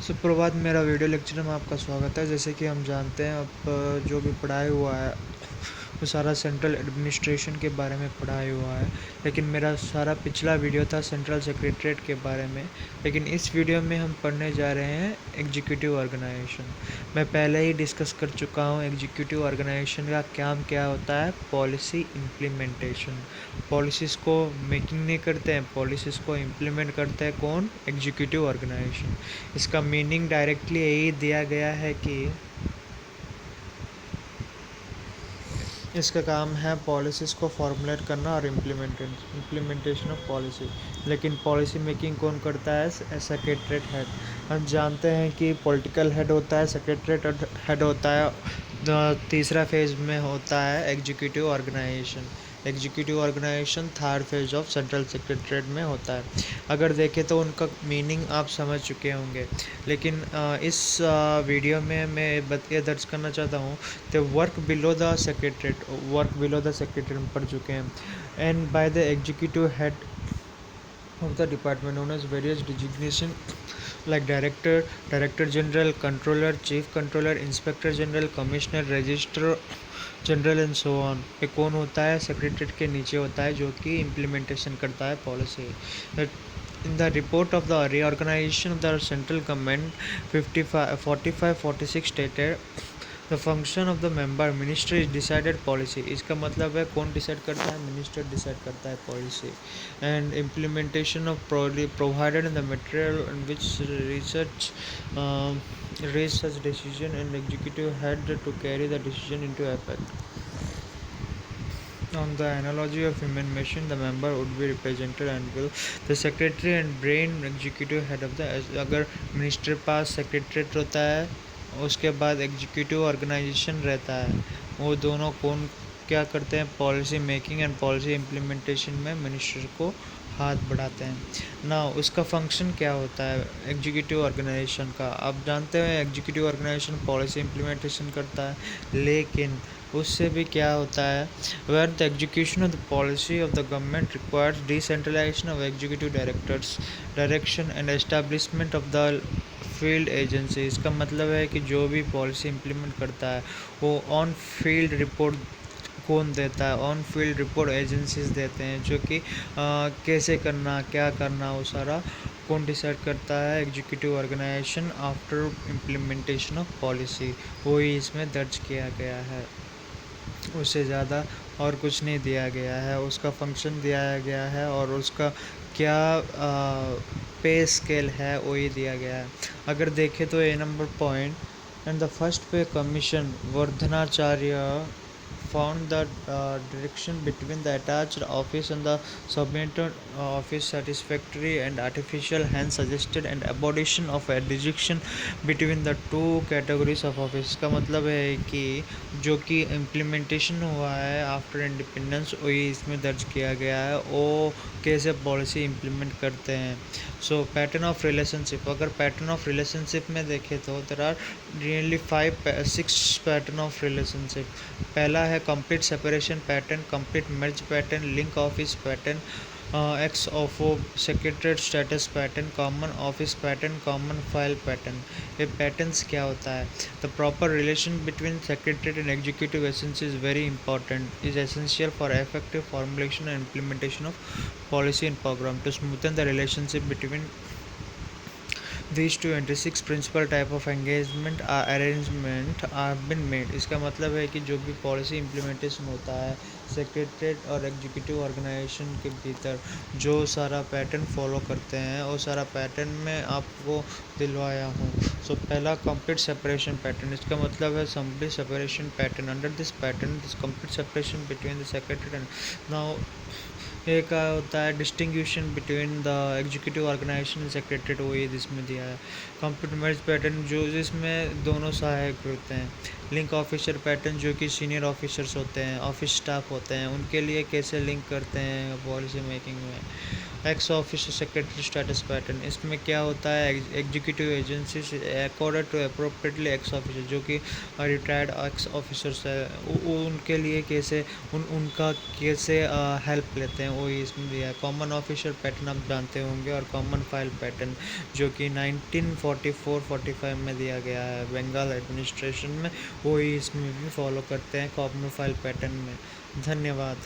सुप्रभात, मेरा video lecture में आपका स्वागत है। जैसे कि हम जानते हैं अब जो भी पढ़ाई हुआ है वो सारा सेंट्रल एडमिनिस्ट्रेशन के बारे में पढ़ाई हुआ है। लेकिन मेरा सारा पिछला वीडियो था सेंट्रल सेक्रेटरीट के बारे में। लेकिन इस वीडियो में हम पढ़ने जा रहे हैं एग्जीक्यूटिव ऑर्गेनाइजेशन। मैं पहले ही डिस्कस कर चुका हूँ एग्जीक्यूटिव ऑर्गेनाइजेशन का काम क्या होता है। Policy implementation. पॉलिसीज़ को मेकिंग नहीं करते हैं, पॉलिसीज़ को इम्प्लीमेंट करते हैं कौन? Executive organisation. इसका मीनिंग डायरेक्टली यही दिया गया है कि इसका काम है पॉलिसीज़ को फॉर्मुलेट करना और इम्प्लीमेंटेशन ऑफ पॉलिसी। लेकिन पॉलिसी मेकिंग कौन करता है? Secretariat head. हम जानते हैं कि पॉलिटिकल हेड होता है, सेक्रेटरीट हेड होता है, तीसरा फेज में होता है executive organisation. Executive organisation third phase of central secretariat में होता है। अगर देखें तो उनका मीनिंग आप समझ चुके होंगे। लेकिन इस वीडियो में मैं ये दर्ज करना चाहता हूँ तो वर्क बिलो द सेक्रेटरीट पढ़ चुके हैं। And by the executive head of the department known as various designation like director general, controller, chief controller, inspector general, commissioner, registrar general and so on. ये कौन होता है? सेक्रेटरीट के नीचे होता है जो कि इम्प्लीमेंटेशन करता है policy. In the report of the reorganisation of the central government 45-46 stated the function of the member minister is decided policy. इसका मतलब है कौन डिसाइड करता है? मिनिस्टर डिसाइड करता है policy. And implementation of provided in the material in which research raise such decision and executive head to carry the decision into effect. On the analogy of human machine, the member would be represented and will the secretary and brain executive head of the अगर minister पास secretariat होता है, उसके बाद executive organisation रहता है, वो दोनों कौन क्या करते हैं? Policy making and policy implementation में मिनिस्टर को हाथ बढ़ाते हैं ना। उसका फंक्शन क्या होता है एग्जीक्यूटिव ऑर्गेनाइजेशन का? आप जानते हैं एग्जीक्यूटिव ऑर्गेनाइजेशन पॉलिसी इम्प्लीमेंटेशन करता है, लेकिन उससे भी क्या होता है? Where the execution of the policy of the government requires decentralisation of executive directors direction and establishment of the field agency. इसका मतलब है कि जो भी पॉलिसी इम्प्लीमेंट करता है वो ऑन फील्ड रिपोर्ट कौन देता है? ऑन फील्ड रिपोर्ट एजेंसीज देते हैं, जो कि कैसे करना, क्या करना, वो सारा कौन डिसाइड करता है? Executive organisation after implementation of policy. वही इसमें दर्ज किया गया है, उससे ज़्यादा और कुछ नहीं दिया गया है। उसका फंक्शन दिया गया है और उसका क्या पे स्केल है वही दिया गया है। अगर देखें तो a number point and the first pay commission Vardhanacharya found that direction between the attached office and the submitted office satisfactory and artificial, hence suggested an abolition of a distinction between the two categories of office। का मतलब है कि जो कि implementation हुआ है after independence वही इसमें दर्ज किया गया है, वो कैसे पॉलिसी इम्प्लीमेंट करते हैं। सो पैटर्न ऑफ रिलेशनशिप, अगर पैटर्न ऑफ रिलेशनशिप में देखें तो there are really 5-6 pattern of relationship. पहला है complete separation pattern, complete merge pattern, link office pattern, ex officio secretariat status pattern, common office pattern, common file pattern. ये patterns क्या होता है? The proper relation between secretariat and executive essence is very important, is essential for effective formulation and implementation of policy and program to smoothen the relationship between these two 26 principal type of engagement arrangement have been made। इसका मतलब है कि जो भी policy implementation होता है secretariat और executive organisation के भीतर जो सारा पैटर्न फॉलो करते हैं वो सारा पैटर्न में आपको दिलवाया हूँ। सो पहला कंप्लीट सेपरेशन पैटर्न, इसका मतलब है complete separation pattern. Under this pattern this complete separation between the secretariat and now एक होता है distinction between the executive organisation and secretariat, वो ये जिसमें दिया है। कंप्लीट मर्ज पैटर्न जो जिसमें दोनों सहायक होते हैं। लिंक ऑफिसर पैटर्न जो कि सीनियर ऑफिसर्स होते हैं, ऑफिस स्टाफ होते हैं, उनके लिए कैसे लिंक करते हैं पॉलिसी मेकिंग में। Ex officer secretary status pattern, इसमें क्या होता है, एग्जीक्यूटिव एजेंसी से according to appropriately ex officer जो कि रिटायर्ड एक्स ऑफिसर्स है, उनके लिए कैसे उनका कैसे हेल्प लेते हैं, वो इसमें दिया है। कॉमन ऑफिसर पैटर्न आप जानते होंगे, और कॉमन फाइल पैटर्न जो कि 1944-45 में दिया गया है बंगाल एडमिनिस्ट्रेशन में, वही इसमें भी फॉलो करते हैं कॉमन फाइल पैटर्न में। धन्यवाद।